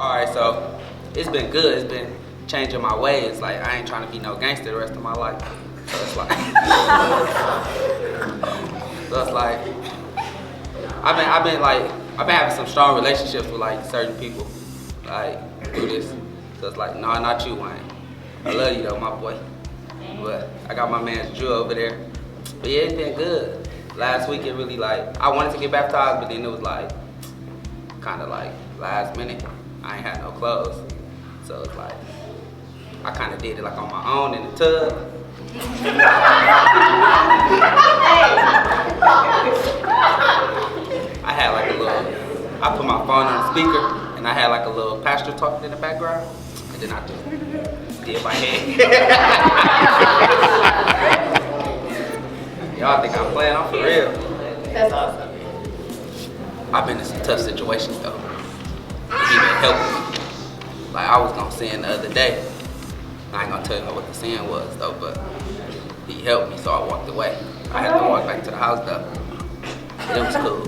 Alright, so it's been good. It's been changing my ways. Like, I ain't trying to be no gangster the rest of my life. So it's like, I've been having some strong relationships with like certain people, like through this. So it's like, no, not you, Wayne. I love you though, my boy. But I got my man Drew over there. But yeah, it's been good. Last week it really like, I wanted to get baptized, but then it was like, kind of like last minute. I ain't had no clothes. So it's like, I kind of did it like on my own in the tub. I had like a little, I put my phone on the speaker and I had like a little pastor talking in the background. And then I just did my head. Y'all think I'm playing? I'm for real. That's awesome. I've been in some tough situations though. He been helping me. Like I was gonna sin the other day. I ain't gonna tell you what the sin was though, but he helped me, so I walked away. I had to walk back to the house though. But it was cool.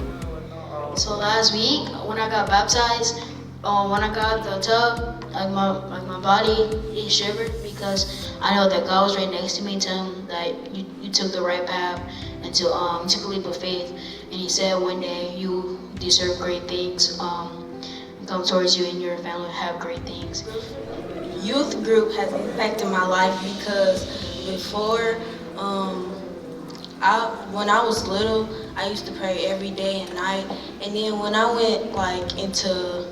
So last week when I got baptized, when I got out the tub, like my body it shivered because I know that God was right next to me, telling me that you took the right path and to took a leap of faith. And He said one day you deserve great things. Come towards you and your family have great things. Youth group has impacted my life because before, when I was little, I used to pray every day and night. And then when I went like into,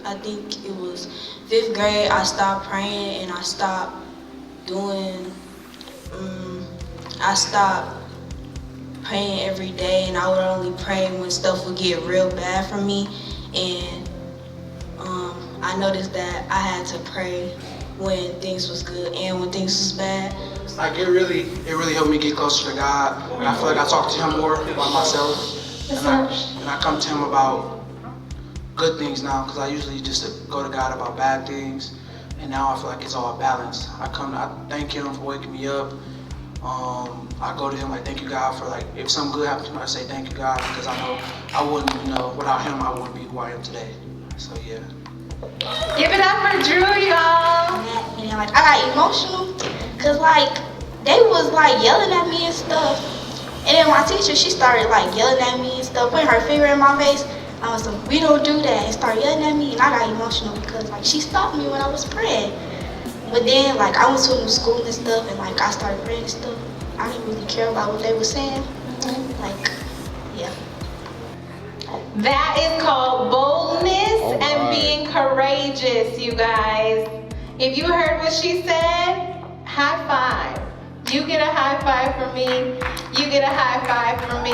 I think it was 5th grade, I stopped praying and I stopped doing, I stopped praying every day, and I would only pray when stuff would get real bad for me. And I noticed that I had to pray when things was good and when things was bad. Like it really helped me get closer to God. And I feel like I talk to Him more about myself, and I come to Him about good things now, because I usually just go to God about bad things, and now I feel like it's all balanced. I thank Him for waking me up. I go to Him like, thank you God for like, if something good happens to me, I say thank you God, because I know I wouldn't, without Him I wouldn't be who I am today. So yeah. Give it up for Drew, y'all. And then like I got emotional, cause like they was like yelling at me and stuff. And then my teacher, she started like yelling at me and stuff, putting her finger in my face. I was like, we don't do that, and started yelling at me, and I got emotional because like she stopped me when I was praying. But then like I went to a new school and stuff, and like I started praying and stuff. I didn't really care about what they were saying. Like, yeah. That is called boldness and being courageous, you guys. If you heard what she said, high five. You get a high five from me. You get a high five from me.